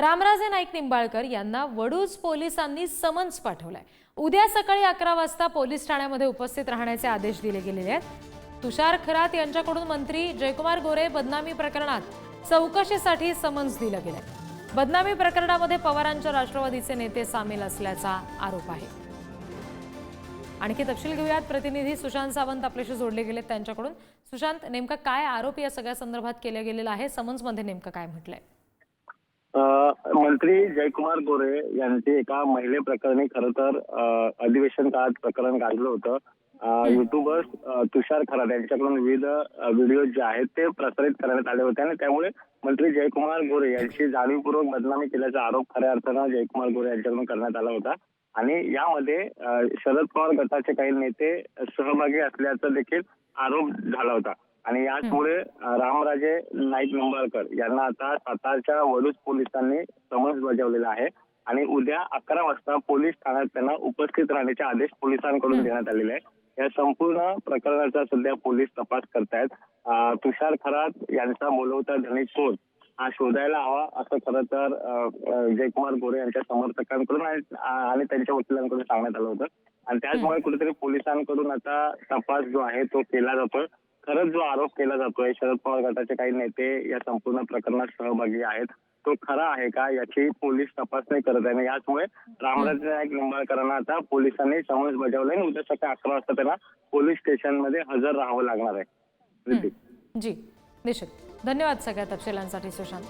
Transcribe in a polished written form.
रामराजे नाईक निंबाळकर यांना वडूज पोलिसांनी समन्स पाठवलाय। उद्या सकाळी 11 वाजता पोलीस ठाण्यामध्ये उपस्थित राहण्याचे आदेश दिले गेलेले आहेत। तुषार खरात यांच्याकडून मंत्री जयकुमार गोरे बदनामी प्रकरणात चौकशीसाठी समन्स दिलं गेलंय। बदनामी प्रकरणामध्ये पवारांच्या राष्ट्रवादीचे नेते सामील असल्याचा आरोप आहे। आणखी तपशील घेऊयात, प्रतिनिधी सुशांत सावंत आपल्याशी जोडले गेलेत त्यांच्याकडून। सुशांत, नेमका काय आरोप या सगळ्या संदर्भात केला गेलेला आहे? समन्स मध्ये नेमकं काय म्हटलंय? मंत्री जयकुमार गोरे यांचे एका महिलेप्रकरणी खरं तर अधिवेशन काळात प्रकरण गाजलं होतं। युट्यूबर्स तुषार खरात यांच्याकडून विविध व्हिडिओ जे आहेत ते प्रसारित करण्यात आले होते आणि त्यामुळे मंत्री जयकुमार गोरे यांची जाणीवपूर्वक बदनामी केल्याचा आरोप खऱ्या अर्थानं जयकुमार गोरे यांच्याकडून करण्यात आला होता। आणि यामध्ये शरद पवार गटाचे काही नेते सहभागी असल्याचा देखील आरोप झाला होता। आणि याचमुळे रामराजे नाईक निंबाळकर यांना आता सातारच्या वडूज पोलिसांनी समन्स बजावलेला आहे आणि उद्या 11 वाजता पोलीस ठाण्यात त्यांना उपस्थित राहण्याचे आदेश पोलिसांकडून देण्यात आलेले आहे। या संपूर्ण प्रकरणाचा सध्या पोलीस तपास करतायत। तुषार खरात यांचा बोलवता धनिक कोण हा शोधायला हवा असं खरं तर जयकुमार गोरे यांच्या समर्थकांकडून आणि त्यांच्या वकिलांकडून सांगण्यात आलं होतं आणि त्याचमुळे कुठेतरी पोलिसांकडून आता तपास जो आहे तो केला जातोय। खरंच जो आरोप केला जातोय शरद पवार गटाचे काही नेते या संपूर्ण प्रकरणात सहभागी आहेत तो खरा आहे का याची पोलीस तपासणी करत आहे। याचमुळे रामराजे नाईक निंबाळकरांना आता पोलिसांनी समन्स बजावले आणि उद्या सकाळी 11 वाजता त्यांना पोलीस स्टेशनमध्ये हजर राहावं लागणार आहे। जी निश्चित, धन्यवाद सगळ्या तपशिलांसाठी सुशांत।